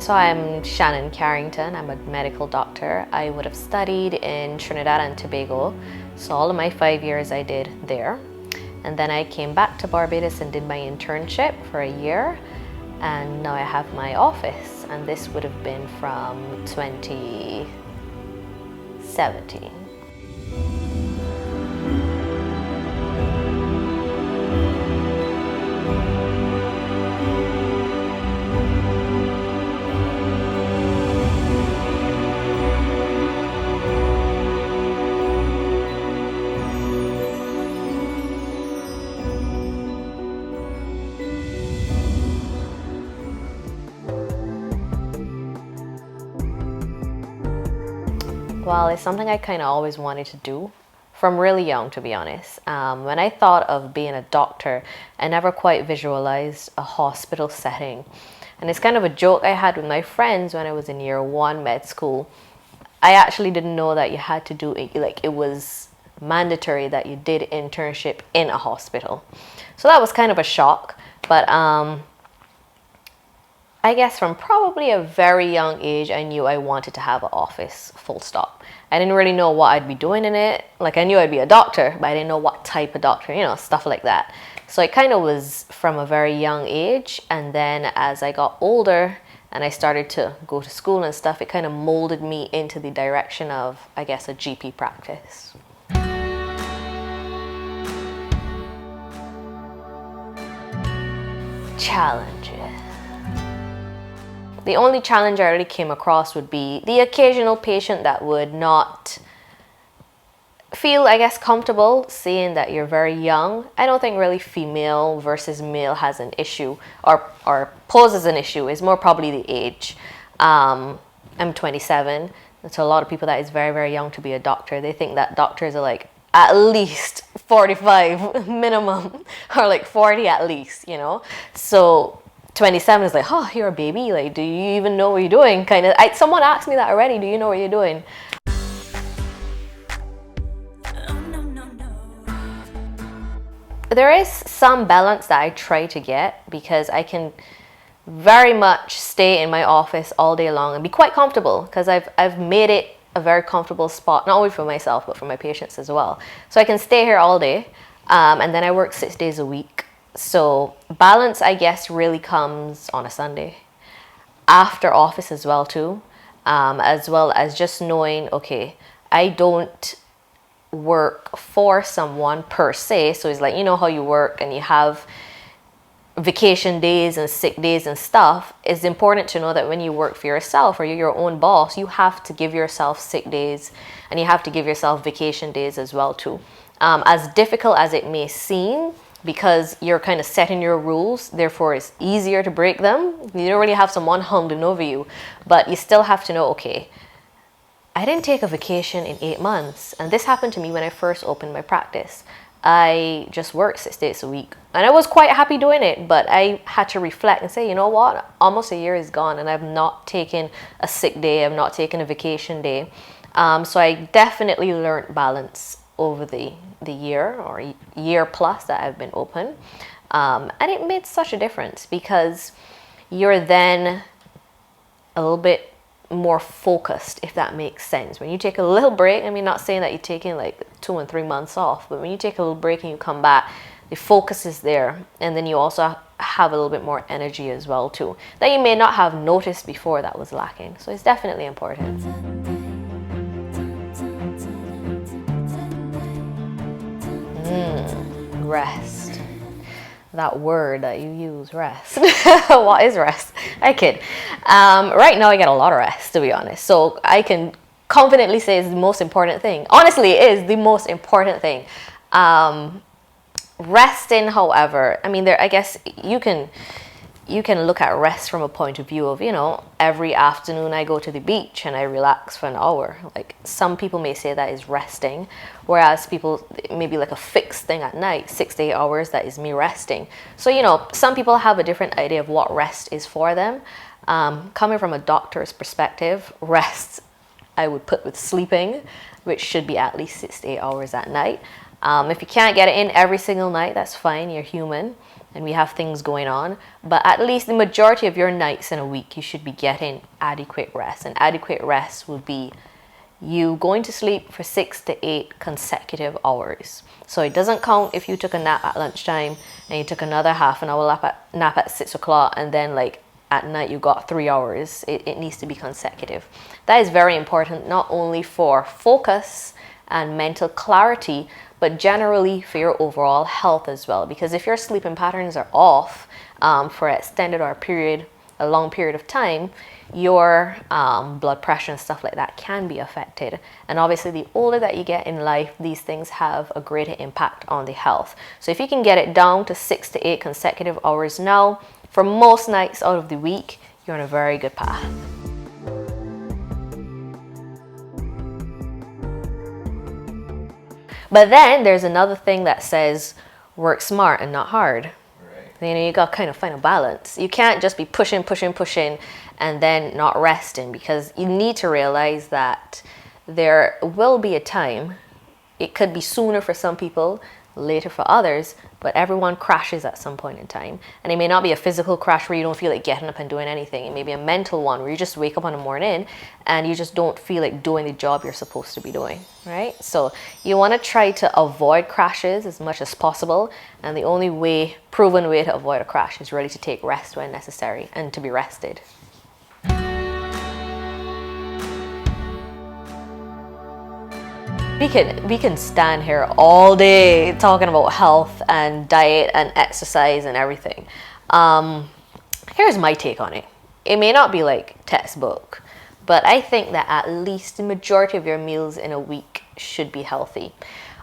So I'm Shannon Carrington. I'm a medical doctor. I would have studied in Trinidad and Tobago. So all of my 5 years I did there. And then I came back to Barbados and did my internship for a year. And now I have my office. And this would have been from 2017. Well, it's something I kind of always wanted to do from really young, to be honest. When I thought of being a doctor, I never quite visualized a hospital setting. And it's kind of a joke I had with my friends when I was in year 1 med school. I actually didn't know that you had to do it, like it was mandatory that you did internship in a hospital. So that was kind of a shock. But I guess from probably a very young age, I knew I wanted to have an office, full stop. I didn't really know what I'd be doing in it. Like I knew I'd be a doctor, but I didn't know what type of doctor, stuff like that. So it kind of was from a very young age. And then as I got older and I started to go to school and stuff, it kind of molded me into the direction of, I guess, a GP practice. Challenges. The only challenge I really came across would be the occasional patient that would not feel, I guess, comfortable seeing that you're very young. I don't think really female versus male has an issue or poses an issue. It's more probably the age. I'm 27, and so a lot of people that is very, very young to be a doctor. They think that doctors are like at least 45 minimum or like 40 at least, So 27 is like, oh, you're a baby. Like, do you even know what you're doing? Kind of. Someone asked me that already. Do you know what you're doing? There is some balance that I try to get because I can very much stay in my office all day long and be quite comfortable because I've made it a very comfortable spot, not only for myself, but for my patients as well. So I can stay here all day and then I work 6 days a week. So balance, I guess, really comes on a Sunday after office as well too, as well as just knowing, okay, I don't work for someone per se. So it's like, how you work and you have vacation days and sick days and stuff. It's important to know that when you work for yourself or you're your own boss, you have to give yourself sick days and you have to give yourself vacation days as well too. As difficult as it may seem, because you're kind of setting your rules, therefore it's easier to break them. You don't really have someone hounding over you, but you still have to know, okay, I didn't take a vacation in 8 months. And this happened to me when I first opened my practice. I just worked 6 days a week and I was quite happy doing it, but I had to reflect and say, you know what, almost a year is gone and I've not taken a sick day, I've not taken a vacation day. So I definitely learned balance over the year or year plus that I've been open. And it made such a difference because you're then a little bit more focused, if that makes sense. When you take a little break, not saying that you're taking like 2 and 3 months off, but when you take a little break and you come back, the focus is there. And then you also have a little bit more energy as well too, that you may not have noticed before that was lacking. So it's definitely important. Rest. That word that you use, rest. What is rest? I kid. Right now I get a lot of rest, to be honest. So I can confidently say it's the most important thing. Honestly, it is the most important thing. Resting, however, I guess you can look at rest from a point of view of, every afternoon I go to the beach and I relax for an hour. Like some people may say that is resting, whereas people maybe like a fixed thing at night, 6 to 8 hours, that is me resting. So, some people have a different idea of what rest is for them. Coming from a doctor's perspective, rest I would put with sleeping, which should be at least 6 to 8 hours at night. If you can't get it in every single night, that's fine, you're human. and we have things going on, but at least the majority of your nights in a week, you should be getting adequate rest. And adequate rest would be you going to sleep for 6 to 8 consecutive hours. So it doesn't count if you took a nap at lunchtime and you took another half an hour nap at 6 o'clock, and then like at night you got 3 hours. It needs to be consecutive. That is very important, not only for focus and mental clarity, but generally for your overall health as well. Because if your sleeping patterns are off for an extended or a long period of time, your blood pressure and stuff like that can be affected. And obviously the older that you get in life, these things have a greater impact on the health. So if you can get it down to 6 to 8 consecutive hours now, for most nights out of the week, you're on a very good path. But then there's another thing that says work smart and not hard. Right. You got to kind of find a balance. You can't just be pushing and then not resting, because you need to realize that there will be a time, it could be sooner for some people, later for others, but everyone crashes at some point in time. And it may not be a physical crash where you don't feel like getting up and doing anything. It may be a mental one where you just wake up in the morning and you just don't feel like doing the job you're supposed to be doing, right? So you want to try to avoid crashes as much as possible. And the only proven way to avoid a crash is really to take rest when necessary and to be rested. We can stand here all day talking about health and diet and exercise and everything. Here's my take on it. It may not be like textbook, but I think that at least the majority of your meals in a week should be healthy.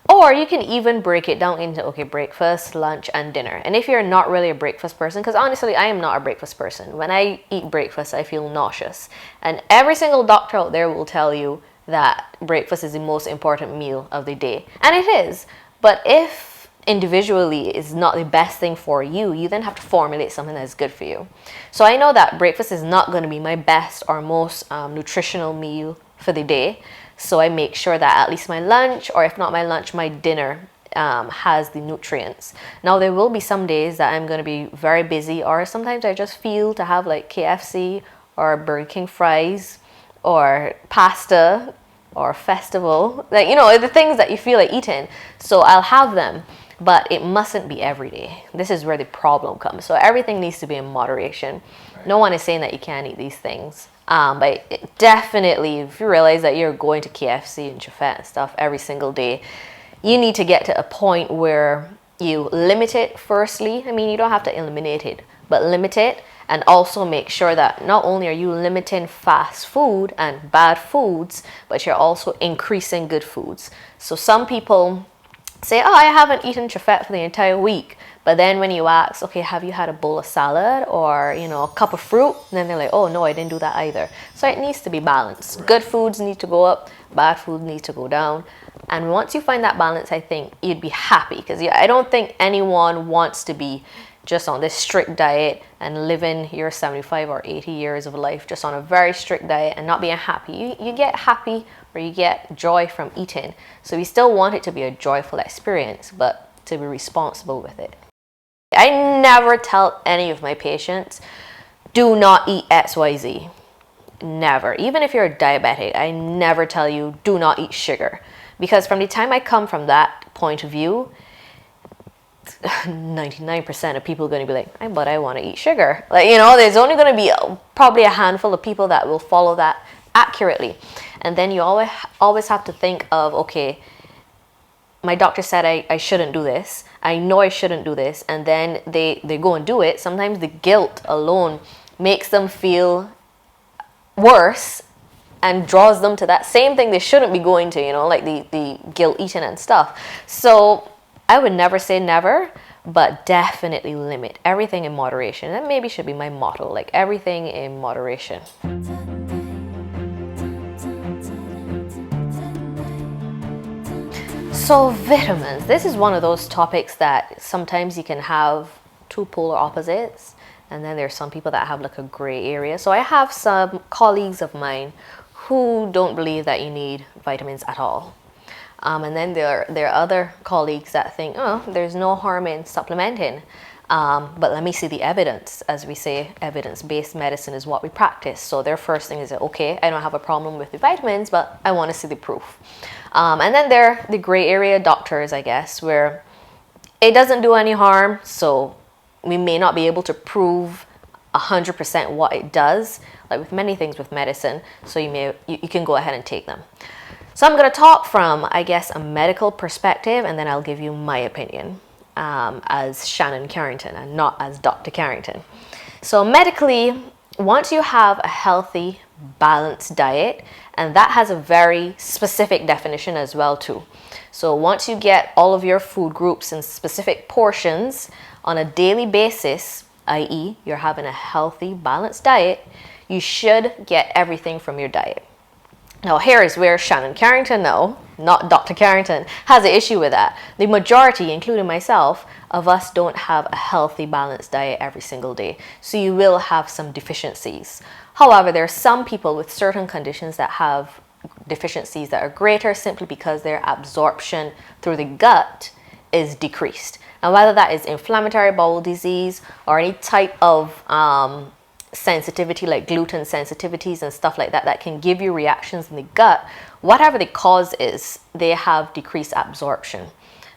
Or you can even break it down into, okay, breakfast, lunch, and dinner. And if you're not really a breakfast person, because honestly, I am not a breakfast person. When I eat breakfast, I feel nauseous. And every single doctor out there will tell you that breakfast is the most important meal of the day. And it is. But if individually is not the best thing for you, you then have to formulate something that's good for you. So I know that breakfast is not going to be my best or most nutritional meal for the day. So I make sure that at least my lunch, or if not my lunch, my dinner has the nutrients. Now there will be some days that I'm going to be very busy, or sometimes I just feel to have like KFC or Burger King fries or pasta or festival, like, the things that you feel like eating. So I'll have them, but it mustn't be every day. This is where the problem comes. So everything needs to be in moderation. Right. No one is saying that you can't eat these things. But definitely, if you realize that you're going to KFC and Chafet and stuff every single day, you need to get to a point where you limit it firstly. I mean, you don't have to eliminate it, but limit it. And also make sure that not only are you limiting fast food and bad foods, but you're also increasing good foods. So some people say, oh, I haven't eaten Chafet for the entire week. But then when you ask, okay, have you had a bowl of salad or, a cup of fruit? And then they're like, oh, no, I didn't do that either. So it needs to be balanced. Right. Good foods need to go up, bad food needs to go down. And once you find that balance, I think you'd be happy. Because I don't think anyone wants to be just on this strict diet and living your 75 or 80 years of life just on a very strict diet and not being happy. You get happy or you get joy from eating. So we still want it to be a joyful experience, but to be responsible with it. I never tell any of my patients, do not eat XYZ. Never. Even if you're diabetic, I never tell you, do not eat sugar. Because from the time I come from that point of view, 99% of people are going to be like, but I want to eat sugar. There's only going to be probably a handful of people that will follow that accurately. And then you always have to think of, okay, my doctor said I shouldn't do this. I know I shouldn't do this. And then they go and do it. Sometimes the guilt alone makes them feel worse and draws them to that same thing they shouldn't be going to, like the guilt eating and stuff. So I would never say never, but definitely limit everything in moderation. That maybe should be my motto, like everything in moderation. So vitamins, this is one of those topics that sometimes you can have two polar opposites, and then there's some people that have like a gray area. So I have some colleagues of mine who don't believe that you need vitamins at all. And then there are other colleagues that think, oh, there's no harm in supplementing. But let me see the evidence. As we say, evidence-based medicine is what we practice. So their first thing is that, okay, I don't have a problem with the vitamins, but I want to see the proof. And then there are the gray area doctors, I guess, where it doesn't do any harm. So we may not be able to prove 100% what it does, like with many things with medicine. So you can go ahead and take them. So I'm going to talk from, I guess, a medical perspective, and then I'll give you my opinion. As Shannon Carrington and not as Dr. Carrington. So medically, once you have a healthy, balanced diet, and that has a very specific definition as well too. So once you get all of your food groups in specific portions on a daily basis, i.e. you're having a healthy, balanced diet, you should get everything from your diet. Now here is where Shannon Carrington, no, not Dr. Carrington, has an issue with that. The majority, including myself, of us don't have a healthy, balanced diet every single day. So you will have some deficiencies. However, there are some people with certain conditions that have deficiencies that are greater simply because their absorption through the gut is decreased. And whether that is inflammatory bowel disease or any type of sensitivity like gluten sensitivities and stuff like that can give you reactions in the gut, whatever the cause is, they have decreased absorption.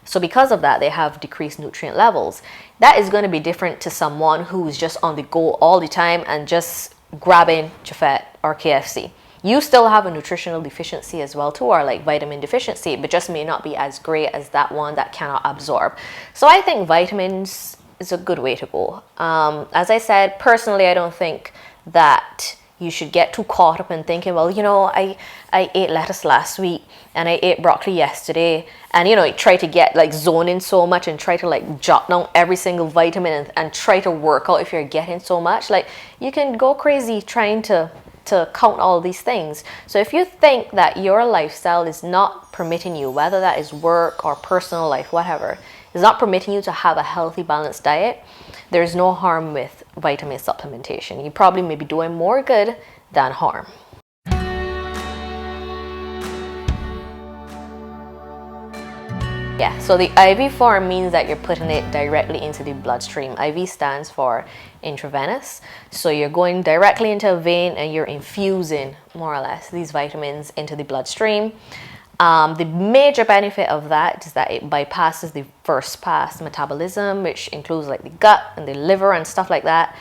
So because of that, they have decreased nutrient levels. That is going to be different to someone who's just on the go all the time and just grabbing Jafet or KFC. You still have a nutritional deficiency as well too, or like vitamin deficiency, but just may not be as great as that one that cannot absorb. So I think vitamins is a good way to go. As I said, personally, I don't think that you should get too caught up in thinking, well, you know, I ate lettuce last week and I ate broccoli yesterday, and you know, try to get like zone in so much and try to like jot down every single vitamin and try to work out if you're getting so much. Like you can go crazy trying to count all these things. So if you think that your lifestyle is not permitting you, whether that is work or personal life, whatever, is not permitting you to have a healthy, balanced diet, there's no harm with vitamin supplementation. You probably may be doing more good than harm. Yeah, so the IV form means that you're putting it directly into the bloodstream. IV stands for intravenous. So you're going directly into a vein and you're infusing, more or less, these vitamins into the bloodstream. The major benefit of that is that it bypasses the first pass metabolism, which includes like the gut and the liver and stuff like that,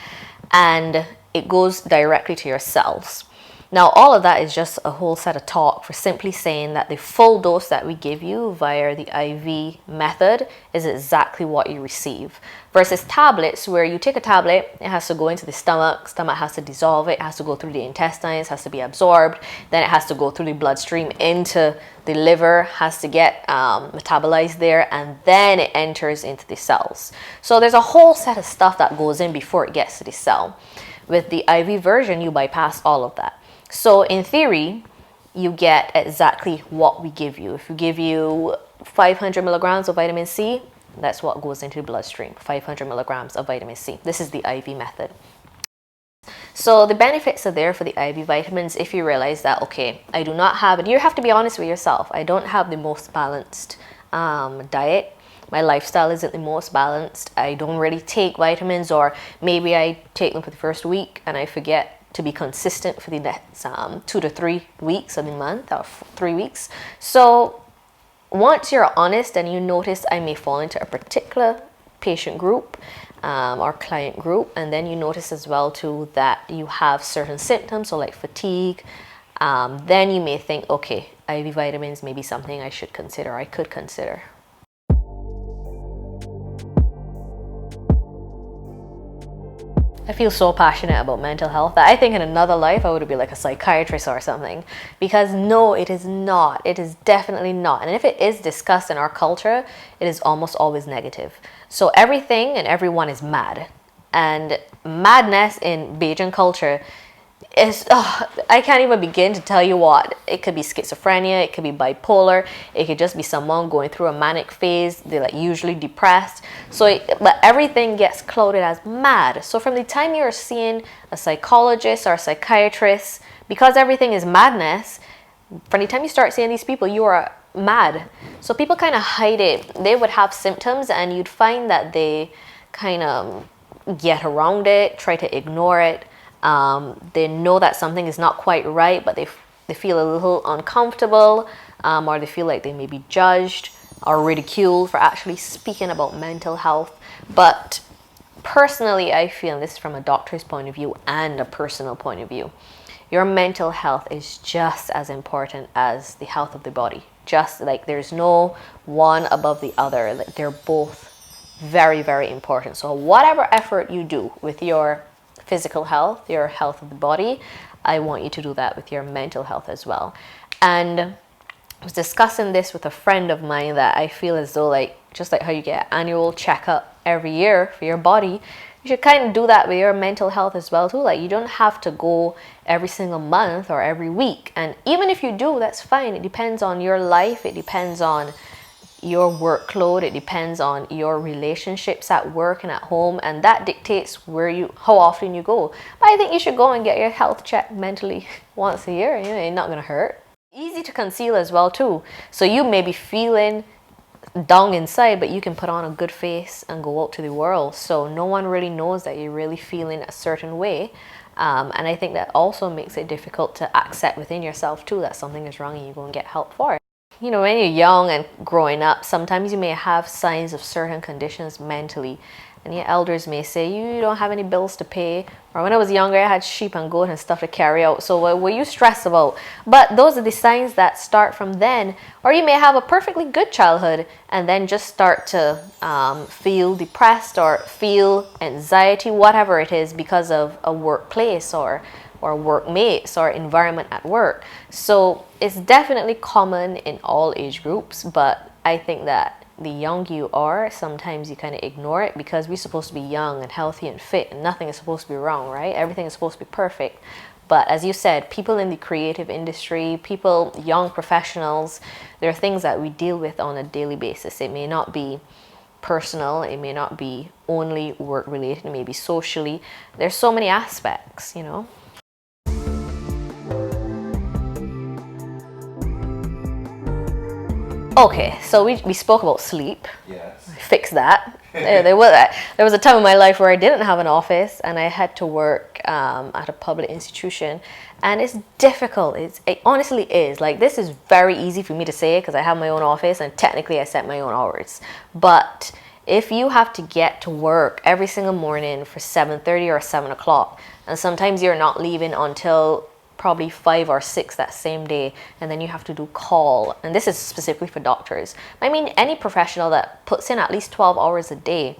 and it goes directly to your cells. Now, all of that is just a whole set of talk for simply saying that the full dose that we give you via the IV method is exactly what you receive. Versus tablets, where you take a tablet, it has to go into the stomach has to dissolve it has to go through the intestines, has to be absorbed, then it has to go through the bloodstream into the liver, has to get metabolized there, and then it enters into the cells. So there's a whole set of stuff that goes in before it gets to the cell. With the IV version, you bypass all of that. So in theory, you get exactly what we give you. If we give you 500 milligrams of vitamin C, that's what goes into the bloodstream, 500 milligrams of vitamin C. This is the IV method. So the benefits are there for the IV vitamins if you realize that, okay, I do not have, and you have to be honest with yourself, I don't have the most balanced diet. My lifestyle isn't the most balanced. I don't really take vitamins, or maybe I take them for the first week and I forget to be consistent for the next 2 to 3 weeks of the month, or 3 weeks. So once you're honest and you notice I may fall into a particular patient group or client group, and then you notice as well too that you have certain symptoms, so like fatigue, then you may think, okay, IV vitamins may be something I should consider, I could consider. I feel so passionate about mental health that I think in another life I would be like a psychiatrist or something. Because no, it is not. It is definitely not. And if it is discussed in our culture, it is almost always negative. So everything and everyone is mad. And madness in Bajan culture is, I can't even begin to tell you what. It could be schizophrenia, it could be bipolar, it could just be someone going through a manic phase. They're like usually depressed. But everything gets clouded as mad. So from the time you're seeing a psychologist or a psychiatrist, because everything is madness, from the time you start seeing these people, you are mad. So people kind of hide it. They would have symptoms and you'd find that they kind of get around it, try to ignore it. They know that something is not quite right, but they feel a little uncomfortable, or they feel like they may be judged or ridiculed for actually speaking about mental health. But personally, I feel, and this is from a doctor's point of view and a personal point of view, your mental health is just as important as the health of the body. Just like there's no one above the other. Like they're both very, very important. So whatever effort you do with your physical health, your health of the body, I want you to do that with your mental health as well. And I was discussing this with a friend of mine that I feel as though, like, just like how you get an annual checkup every year for your body, you should kind of do that with your mental health as well too. Like, you don't have to go every single month or every week. And even if you do, that's fine. It depends on your life. It depends on your workload. It depends on your relationships at work and at home, and that dictates how often you go. But I think you should go and get your health checked mentally once a year. You know, it's not gonna hurt. Easy to conceal as well too. So you may be feeling down inside, but you can put on a good face and go out to the world, so no one really knows that you're really feeling a certain way. And I think that also makes it difficult to accept within yourself too that something is wrong and you go and get help for it. You know, when you're young and growing up, sometimes you may have signs of certain conditions mentally, and your elders may say you don't have any bills to pay, or when I was younger I had sheep and goat and stuff to carry out, so what were you stressed about? But those are the signs that start from then. Or you may have a perfectly good childhood and then just start to feel depressed or feel anxiety, whatever it is, because of a workplace or workmates or environment at work. So it's definitely common in all age groups, but I think that the younger you are, sometimes you kind of ignore it because we're supposed to be young and healthy and fit, and nothing is supposed to be wrong, right? Everything is supposed to be perfect. But as you said, people in the creative industry, people, young professionals, there are things that we deal with on a daily basis. It may not be personal, it may not be only work related, it may be socially. There's so many aspects, you know. Okay, so we spoke about sleep. Yes. Fix that. There was a time in my life where I didn't have an office and I had to work at a public institution, and it's difficult. It honestly is. Like, this is very easy for me to say because I have my own office and technically I set my own hours. But if you have to get to work every single morning for 7:30 or 7 o'clock, and sometimes you're not leaving until probably 5 or 6 that same day, and then you have to do call, and this is specifically for doctors. I mean, any professional that puts in at least 12 hours a day,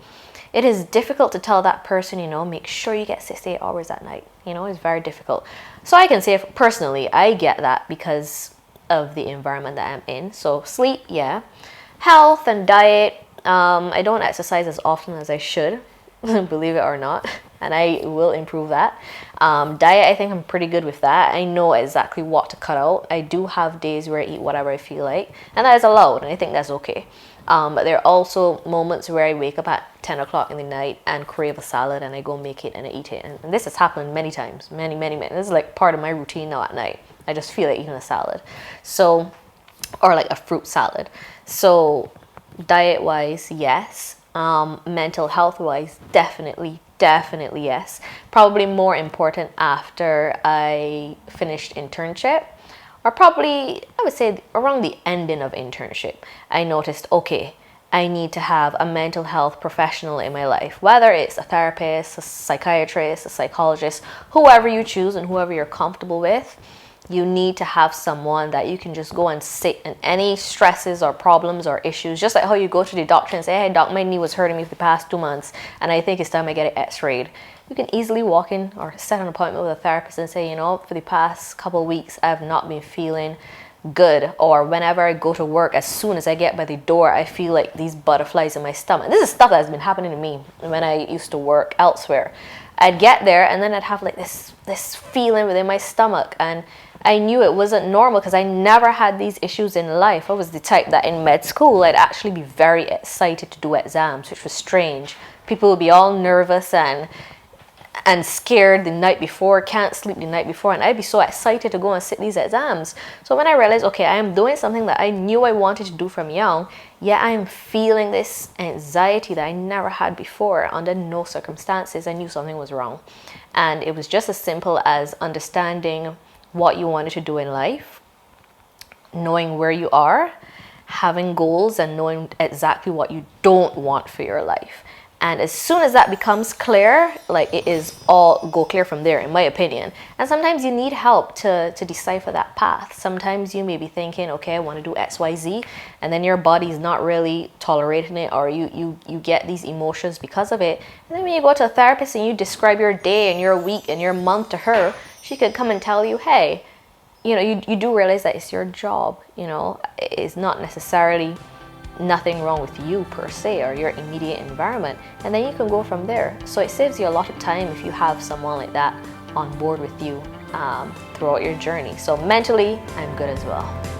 it is difficult to tell that person, you know, make sure you get 6 to 8 hours at night. You know, it's very difficult. So I can say personally, I get that because of the environment that I'm in. So sleep, yeah. Health and diet, I don't exercise as often as I should, believe it or not, and I will improve that. Diet, I think I'm pretty good with that. I know exactly what to cut out. I do have days where I eat whatever I feel like, and that is allowed, and I think that's okay. But there are also moments where I wake up at 10 o'clock in the night and crave a salad, and I go make it and I eat it. And this has happened many times, many. This is like part of my routine now at night. I just feel like eating a salad. So, or like a fruit salad. So diet-wise, yes. Mental health-wise, definitely yes. Probably more important after I finished internship, or probably I would say around the ending of internship. I noticed, okay, I need to have a mental health professional in my life, whether it's a therapist, a psychiatrist, a psychologist, whoever you choose and whoever you're comfortable with. You need to have someone that you can just go and sit in any stresses or problems or issues, just like how you go to the doctor and say, hey doc, my knee was hurting me for the past 2 months and I think it's time I get it x-rayed. You can easily walk in or set an appointment with a therapist and say, you know, for the past couple of weeks I have not been feeling good, or whenever I go to work, as soon as I get by the door I feel like these butterflies in my stomach. This is stuff that has been happening to me when I used to work elsewhere. I'd get there and then I'd have like this feeling within my stomach, and I knew it wasn't normal because I never had these issues in life. I was the type that in med school I'd actually be very excited to do exams, which was strange. People would be all nervous and and scared the night before, can't sleep the night before, and I'd be so excited to go and sit these exams. So when I realized, okay, I am doing something that I knew I wanted to do from young, yet I am feeling this anxiety that I never had before. Under no circumstances, I knew something was wrong. And it was just as simple as understanding what you wanted to do in life, knowing where you are, having goals, and knowing exactly what you don't want for your life. And as soon as that becomes clear, like, it is all go clear from there, in my opinion. And sometimes you need help to decipher that path. Sometimes you may be thinking, okay, I want to do X, Y, Z, and then your body's not really tolerating it, or you get these emotions because of it. And then when you go to a therapist and you describe your day and your week and your month to her, she could come and tell you, hey, you know, you do realize that it's your job, you know, it's not necessarily nothing wrong with you per se or your immediate environment, and then you can go from there. So it saves you a lot of time if you have someone like that on board with you throughout your journey. So mentally, I'm good as well.